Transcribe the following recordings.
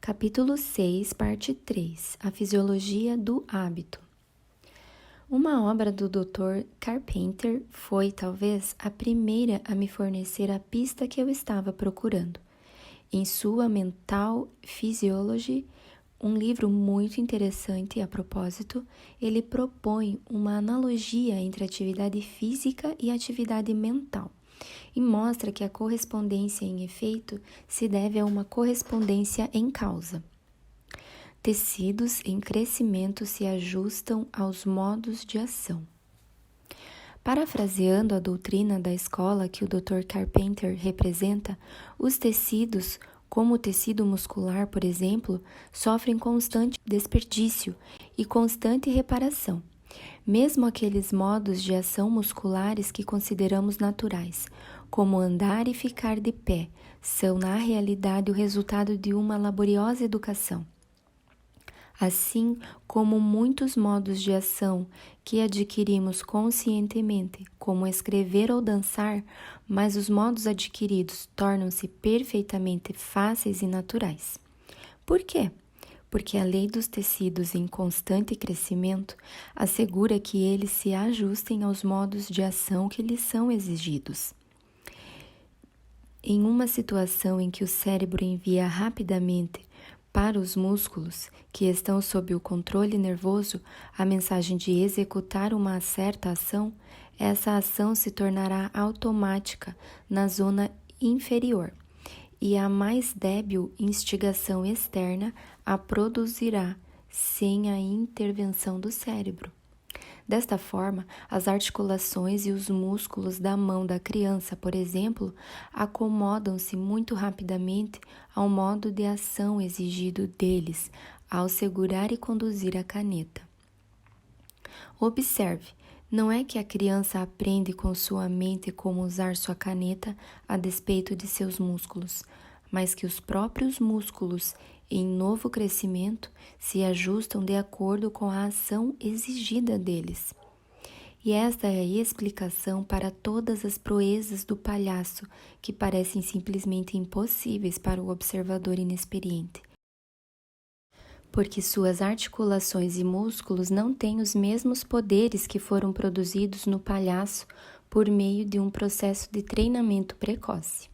Capítulo 6, parte 3. A fisiologia do hábito. Uma obra do Dr. Carpenter foi, talvez, a primeira a me fornecer a pista que eu estava procurando. Em sua Mental Physiology, um livro muito interessante a propósito, ele propõe uma analogia entre atividade física e atividade mental e mostra que a correspondência em efeito se deve a uma correspondência em causa. Tecidos em crescimento se ajustam aos modos de ação. Parafraseando a doutrina da escola que o Dr. Carpenter representa, os tecidos, como o tecido muscular, por exemplo, sofrem constante desperdício e constante reparação. Mesmo aqueles modos de ação musculares que consideramos naturais, como andar e ficar de pé, são na realidade o resultado de uma laboriosa educação. Assim como muitos modos de ação que adquirimos conscientemente, como escrever ou dançar, mas os modos adquiridos tornam-se perfeitamente fáceis e naturais. Por quê? Porque a lei dos tecidos em constante crescimento assegura que eles se ajustem aos modos de ação que lhes são exigidos. Em uma situação em que o cérebro envia rapidamente para os músculos, que estão sob o controle nervoso, a mensagem de executar uma certa ação, essa ação se tornará automática na zona inferior, e a mais débil instigação externa a produzirá sem a intervenção do cérebro. Desta forma, as articulações e os músculos da mão da criança, por exemplo, acomodam-se muito rapidamente ao modo de ação exigido deles ao segurar e conduzir a caneta. Observe, não é que a criança aprende com sua mente como usar sua caneta a despeito de seus músculos, mas que os próprios músculos, em novo crescimento, se ajustam de acordo com a ação exigida deles. E esta é a explicação para todas as proezas do palhaço que parecem simplesmente impossíveis para o observador inexperiente. Porque suas articulações e músculos não têm os mesmos poderes que foram produzidos no palhaço por meio de um processo de treinamento precoce.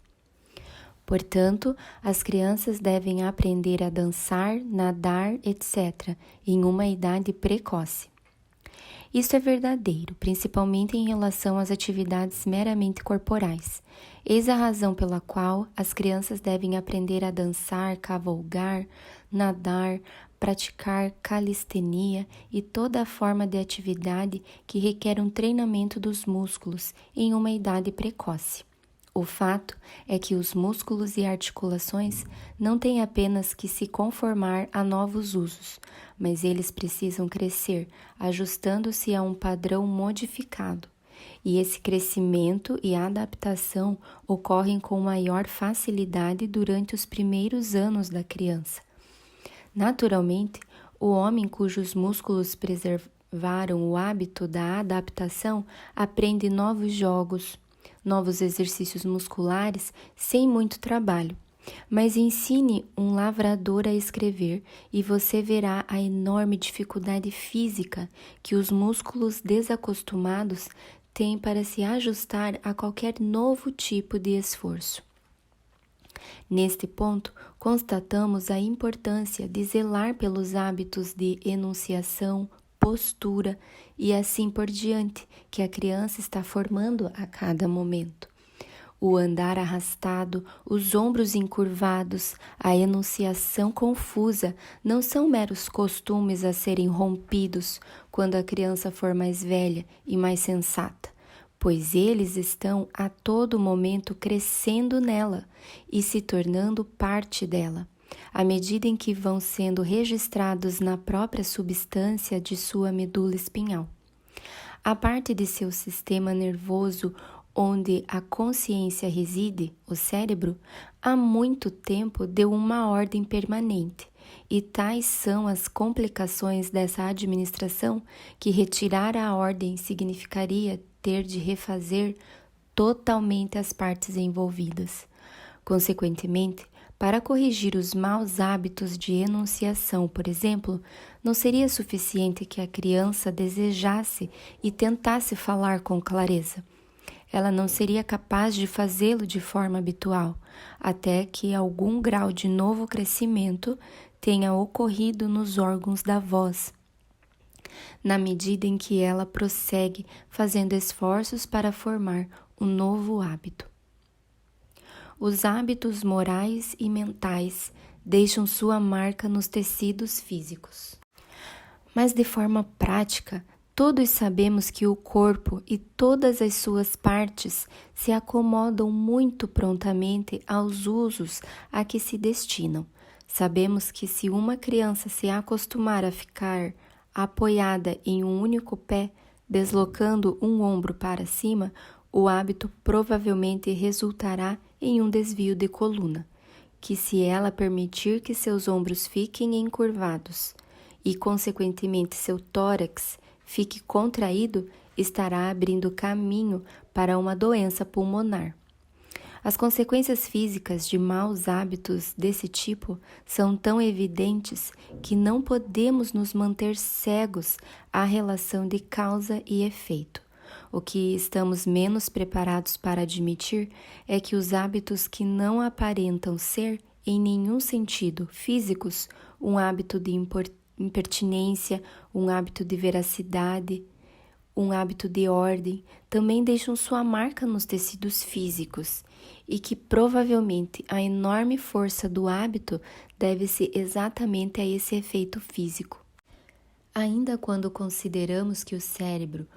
Portanto, as crianças devem aprender a dançar, nadar, etc., em uma idade precoce. Isso é verdadeiro, principalmente em relação às atividades meramente corporais. Eis a razão pela qual as crianças devem aprender a dançar, cavalgar, nadar, praticar calistenia e toda a forma de atividade que requer um treinamento dos músculos em uma idade precoce. O fato é que os músculos e articulações não têm apenas que se conformar a novos usos, mas eles precisam crescer, ajustando-se a um padrão modificado. E esse crescimento e adaptação ocorrem com maior facilidade durante os primeiros anos da criança. Naturalmente, o homem cujos músculos preservaram o hábito da adaptação aprende novos jogos, novos exercícios musculares sem muito trabalho. Mas ensine um lavrador a escrever e você verá a enorme dificuldade física que os músculos desacostumados têm para se ajustar a qualquer novo tipo de esforço. Neste ponto, constatamos a importância de zelar pelos hábitos de enunciação, postura e assim por diante que a criança está formando a cada momento. O andar arrastado, os ombros encurvados, a enunciação confusa não são meros costumes a serem rompidos quando a criança for mais velha e mais sensata, pois eles estão a todo momento crescendo nela e se tornando parte dela, à medida em que vão sendo registrados na própria substância de sua medula espinhal. A parte de seu sistema nervoso onde a consciência reside, o cérebro, há muito tempo deu uma ordem permanente, e tais são as complicações dessa administração que retirar a ordem significaria ter de refazer totalmente as partes envolvidas. Consequentemente, Para corrigir os maus hábitos de enunciação, por exemplo, não seria suficiente que a criança desejasse e tentasse falar com clareza. Ela não seria capaz de fazê-lo de forma habitual, até que algum grau de novo crescimento tenha ocorrido nos órgãos da voz, na medida em que ela prossegue fazendo esforços para formar um novo hábito. Os hábitos morais e mentais deixam sua marca nos tecidos físicos. Mas de forma prática, todos sabemos que o corpo e todas as suas partes se acomodam muito prontamente aos usos a que se destinam. Sabemos que se uma criança se acostumar a ficar apoiada em um único pé, deslocando um ombro para cima, o hábito provavelmente resultará em um desvio de coluna, que se ela permitir que seus ombros fiquem encurvados e, consequentemente, seu tórax fique contraído, estará abrindo caminho para uma doença pulmonar. As consequências físicas de maus hábitos desse tipo são tão evidentes que não podemos nos manter cegos à relação de causa e efeito. O que estamos menos preparados para admitir é que os hábitos que não aparentam ser, em nenhum sentido, físicos, um hábito de impertinência, um hábito de veracidade, um hábito de ordem, também deixam sua marca nos tecidos físicos e que provavelmente a enorme força do hábito deve-se exatamente a esse efeito físico. Ainda quando consideramos que o cérebro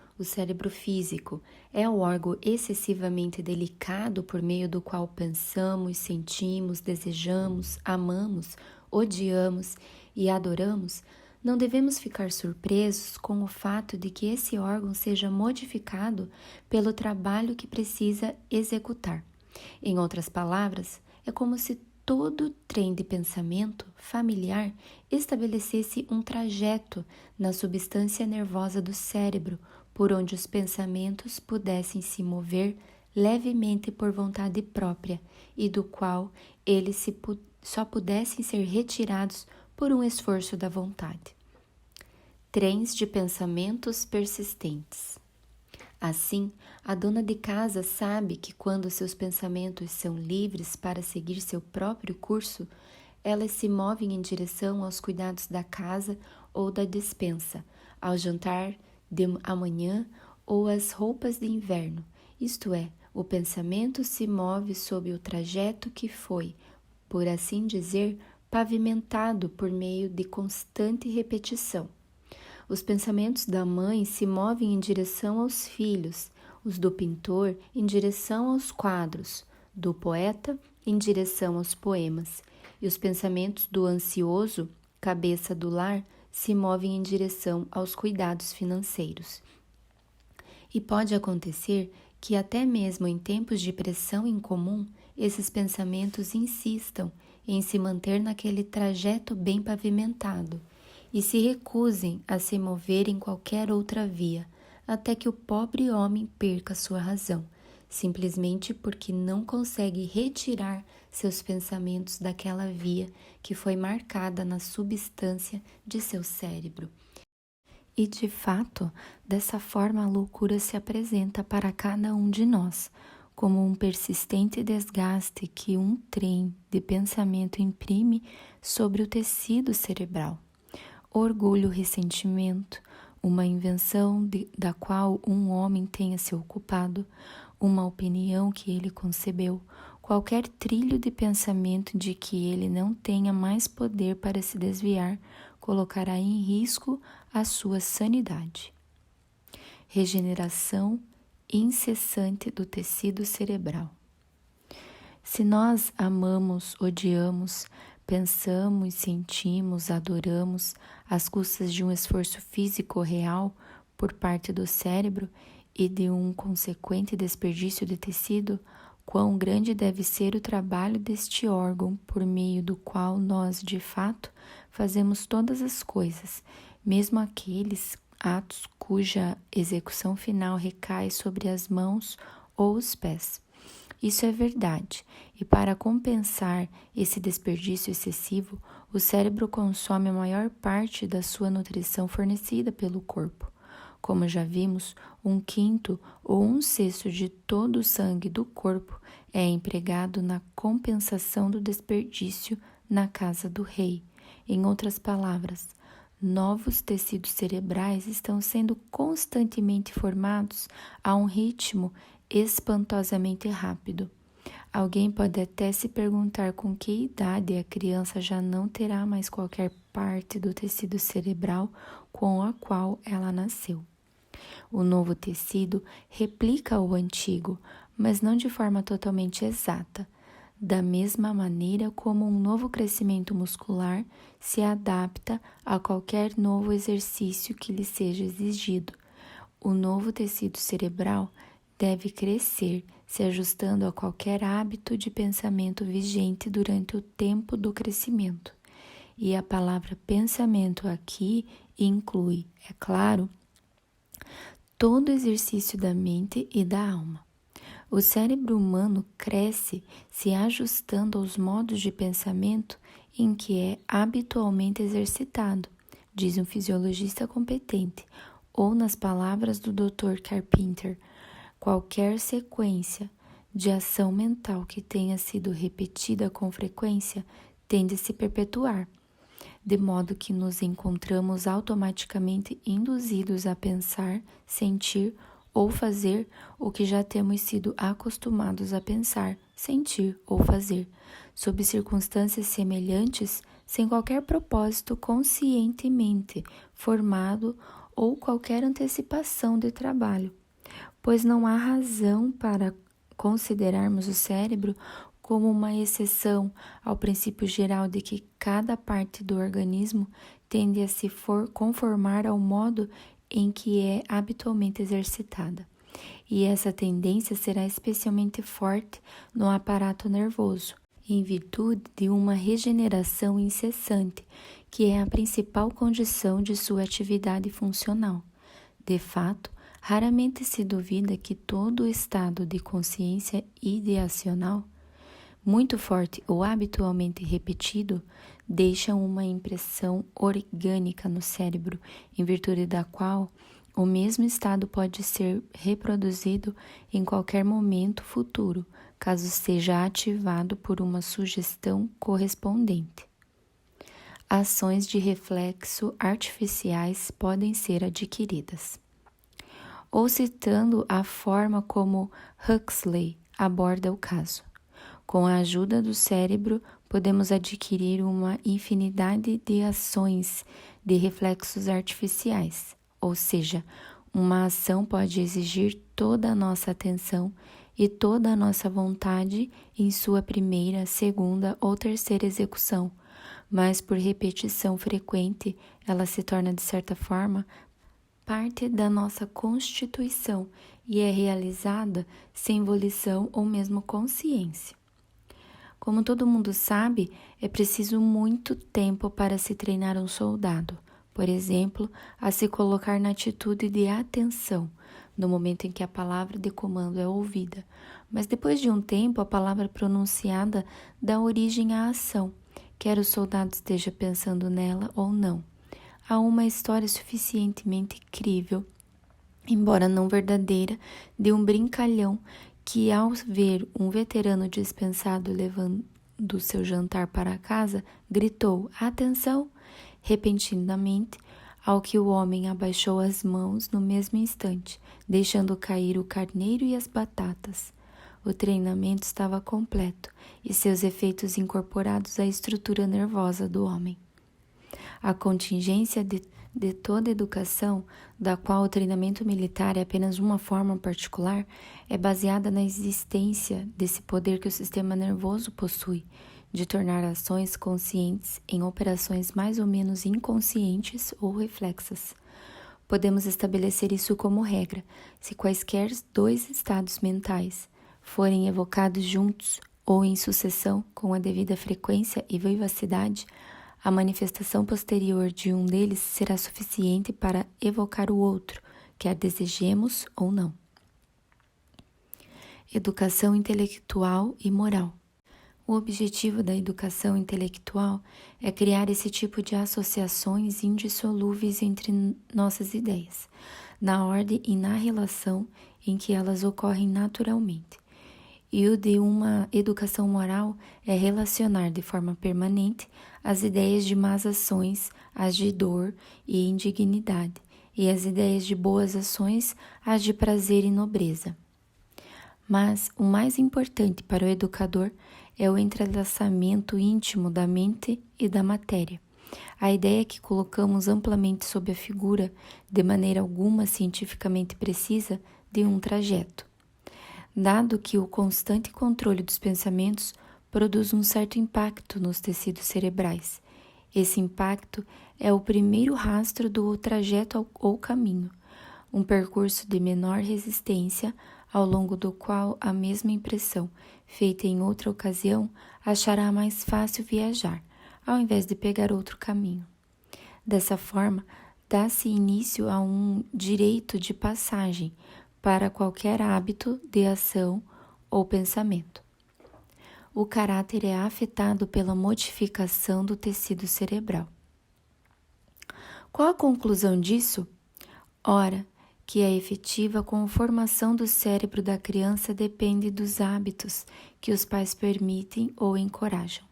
físico, é o órgão excessivamente delicado por meio do qual pensamos, sentimos, desejamos, amamos, odiamos e adoramos, não devemos ficar surpresos com o fato de que esse órgão seja modificado pelo trabalho que precisa executar. Em outras palavras, é como se todo trem de pensamento familiar estabelecesse um trajeto na substância nervosa do cérebro, por onde os pensamentos pudessem se mover levemente por vontade própria e do qual eles só pudessem ser retirados por um esforço da vontade. Trens de pensamentos persistentes. Assim, a dona de casa sabe que quando seus pensamentos são livres para seguir seu próprio curso, elas se movem em direção aos cuidados da casa ou da despensa, ao jantar de amanhã ou às roupas de inverno. Isto é, o pensamento se move sob o trajeto que foi, por assim dizer, pavimentado por meio de constante repetição. Os pensamentos da mãe se movem em direção aos filhos, os do pintor em direção aos quadros, do poeta em direção aos poemas, e os pensamentos do ansioso, cabeça do lar, se movem em direção aos cuidados financeiros. E pode acontecer que até mesmo em tempos de pressão incomum, esses pensamentos insistam em se manter naquele trajeto bem pavimentado e se recusem a se mover em qualquer outra via, até que o pobre homem perca sua razão, simplesmente porque não consegue retirar seus pensamentos daquela via que foi marcada na substância de seu cérebro. E, de fato, dessa forma a loucura se apresenta para cada um de nós, como um persistente desgaste que um trem de pensamento imprime sobre o tecido cerebral. Orgulho, ressentimento, uma invenção da qual um homem tenha se ocupado, uma opinião que ele concebeu, qualquer trilho de pensamento de que ele não tenha mais poder para se desviar, colocará em risco a sua sanidade. Regeneração incessante do tecido cerebral. Se nós amamos, odiamos, pensamos, sentimos, adoramos, às custas de um esforço físico real por parte do cérebro e de um consequente desperdício de tecido, quão grande deve ser o trabalho deste órgão por meio do qual nós, de fato, fazemos todas as coisas, mesmo aqueles atos cuja execução final recai sobre as mãos ou os pés. Isso é verdade, e para compensar esse desperdício excessivo, o cérebro consome a maior parte da sua nutrição fornecida pelo corpo. Como já vimos, 1/5 ou 1/6 de todo o sangue do corpo é empregado na compensação do desperdício na casa do rei. Em outras palavras, novos tecidos cerebrais estão sendo constantemente formados a um ritmo espantosamente rápido. Alguém pode até se perguntar com que idade a criança já não terá mais qualquer parte do tecido cerebral com a qual ela nasceu. O novo tecido replica o antigo, mas não de forma totalmente exata, da mesma maneira como um novo crescimento muscular se adapta a qualquer novo exercício que lhe seja exigido. O novo tecido cerebral deve crescer, se ajustando a qualquer hábito de pensamento vigente durante o tempo do crescimento. E a palavra pensamento aqui inclui, é claro, todo exercício da mente e da alma. O cérebro humano cresce se ajustando aos modos de pensamento em que é habitualmente exercitado, diz um fisiologista competente, ou nas palavras do Dr. Carpenter, qualquer sequência de ação mental que tenha sido repetida com frequência tende a se perpetuar, de modo que nos encontramos automaticamente induzidos a pensar, sentir ou fazer o que já temos sido acostumados a pensar, sentir ou fazer, sob circunstâncias semelhantes, sem qualquer propósito conscientemente formado ou qualquer antecipação de trabalho, pois não há razão para considerarmos o cérebro como uma exceção ao princípio geral de que cada parte do organismo tende a se conformar ao modo em que é habitualmente exercitada. E essa tendência será especialmente forte no aparato nervoso, em virtude de uma regeneração incessante, que é a principal condição de sua atividade funcional. De fato, raramente se duvida que todo o estado de consciência ideacional, muito forte ou habitualmente repetido, deixa uma impressão orgânica no cérebro, em virtude da qual o mesmo estado pode ser reproduzido em qualquer momento futuro, caso seja ativado por uma sugestão correspondente. Ações de reflexo artificiais podem ser adquiridas. Ou citando a forma como Huxley aborda o caso. Com a ajuda do cérebro, podemos adquirir uma infinidade de ações de reflexos artificiais, ou seja, uma ação pode exigir toda a nossa atenção e toda a nossa vontade em sua primeira, segunda ou terceira execução, mas por repetição frequente, ela se torna, de certa forma, parte da nossa constituição e é realizada sem volição ou mesmo consciência. Como todo mundo sabe, é preciso muito tempo para se treinar um soldado, por exemplo, a se colocar na atitude de atenção, no momento em que a palavra de comando é ouvida. Mas depois de um tempo, a palavra pronunciada dá origem à ação, quer o soldado esteja pensando nela ou não. Há uma história suficientemente crível, embora não verdadeira, de um brincalhão que, ao ver um veterano dispensado levando seu jantar para casa, gritou: "Atenção!" repentinamente, ao que o homem abaixou as mãos no mesmo instante, deixando cair o carneiro e as batatas. O treinamento estava completo e seus efeitos incorporados à estrutura nervosa do homem. A contingência de toda educação, da qual o treinamento militar é apenas uma forma particular, é baseada na existência desse poder que o sistema nervoso possui, de tornar ações conscientes em operações mais ou menos inconscientes ou reflexas. Podemos estabelecer isso como regra, se quaisquer dois estados mentais forem evocados juntos ou em sucessão com a devida frequência e vivacidade, a manifestação posterior de um deles será suficiente para evocar o outro, quer desejemos ou não. Educação intelectual e moral. O objetivo da educação intelectual é criar esse tipo de associações indissolúveis entre nossas ideias, na ordem e na relação em que elas ocorrem naturalmente. E o de uma educação moral é relacionar de forma permanente as ideias de más ações às de dor e indignidade, e as ideias de boas ações às de prazer e nobreza. Mas o mais importante para o educador é o entrelaçamento íntimo da mente e da matéria. A ideia que colocamos amplamente sob a figura, de maneira alguma cientificamente precisa, de um trajeto. Dado que o constante controle dos pensamentos produz um certo impacto nos tecidos cerebrais. Esse impacto é o primeiro rastro do trajeto ou caminho, um percurso de menor resistência, ao longo do qual a mesma impressão, feita em outra ocasião, achará mais fácil viajar, ao invés de pegar outro caminho. Dessa forma, dá-se início a um direito de passagem para qualquer hábito de ação ou pensamento. O caráter é afetado pela modificação do tecido cerebral. Qual a conclusão disso? Ora, que a efetiva conformação do cérebro da criança depende dos hábitos que os pais permitem ou encorajam,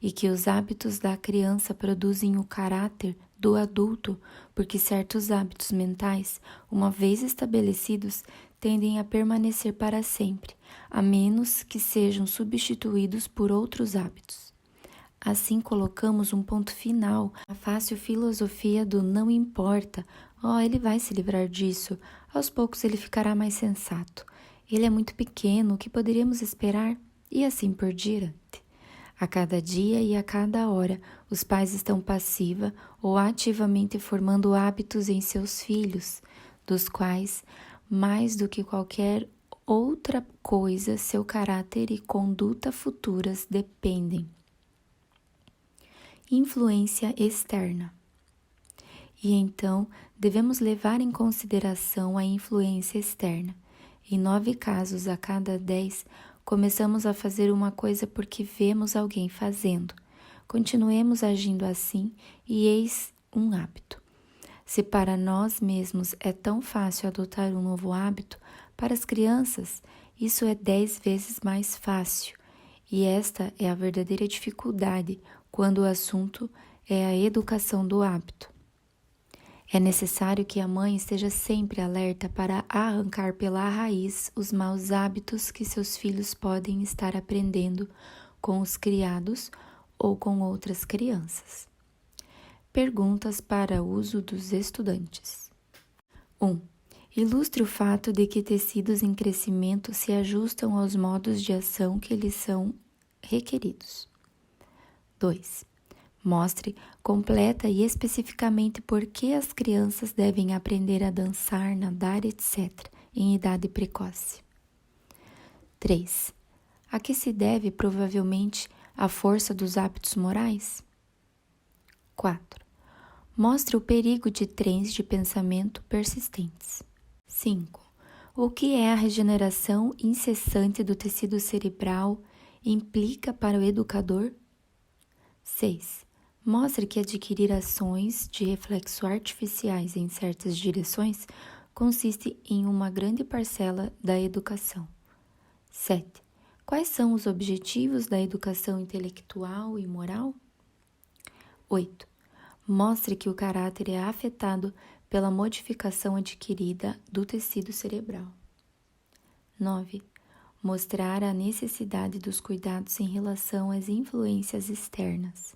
e que os hábitos da criança produzem o caráter do adulto, porque certos hábitos mentais, uma vez estabelecidos, tendem a permanecer para sempre, a menos que sejam substituídos por outros hábitos. Assim colocamos um ponto final à fácil filosofia do não importa. Ele vai se livrar disso. Aos poucos ele ficará mais sensato. Ele é muito pequeno, o que poderíamos esperar? E assim por diante. A cada dia e a cada hora, os pais estão passiva ou ativamente formando hábitos em seus filhos, dos quais, mais do que qualquer outra coisa, seu caráter e conduta futuras dependem. Influência externa. E então, devemos levar em consideração a influência externa. Em 9 casos a cada 10, começamos a fazer uma coisa porque vemos alguém fazendo. Continuemos agindo assim e eis um hábito. Se para nós mesmos é tão fácil adotar um novo hábito, para as crianças isso é 10 vezes mais fácil. E esta é a verdadeira dificuldade quando o assunto é a educação do hábito. É necessário que a mãe esteja sempre alerta para arrancar pela raiz os maus hábitos que seus filhos podem estar aprendendo com os criados ou com outras crianças. Perguntas para uso dos estudantes. 1. Ilustre o fato de que tecidos em crescimento se ajustam aos modos de ação que lhes são requeridos. 2. Mostre completa e especificamente por que as crianças devem aprender a dançar, nadar, etc., em idade precoce. 3. A que se deve provavelmente a força dos hábitos morais? 4. Mostre o perigo de trens de pensamento persistentes. 5. O que é a regeneração incessante do tecido cerebral implica para o educador? 6. Mostre que adquirir ações de reflexo artificiais em certas direções consiste em uma grande parcela da educação. 7. Quais são os objetivos da educação intelectual e moral? 8. Mostre que o caráter é afetado pela modificação adquirida do tecido cerebral. 9. Mostrar a necessidade dos cuidados em relação às influências externas.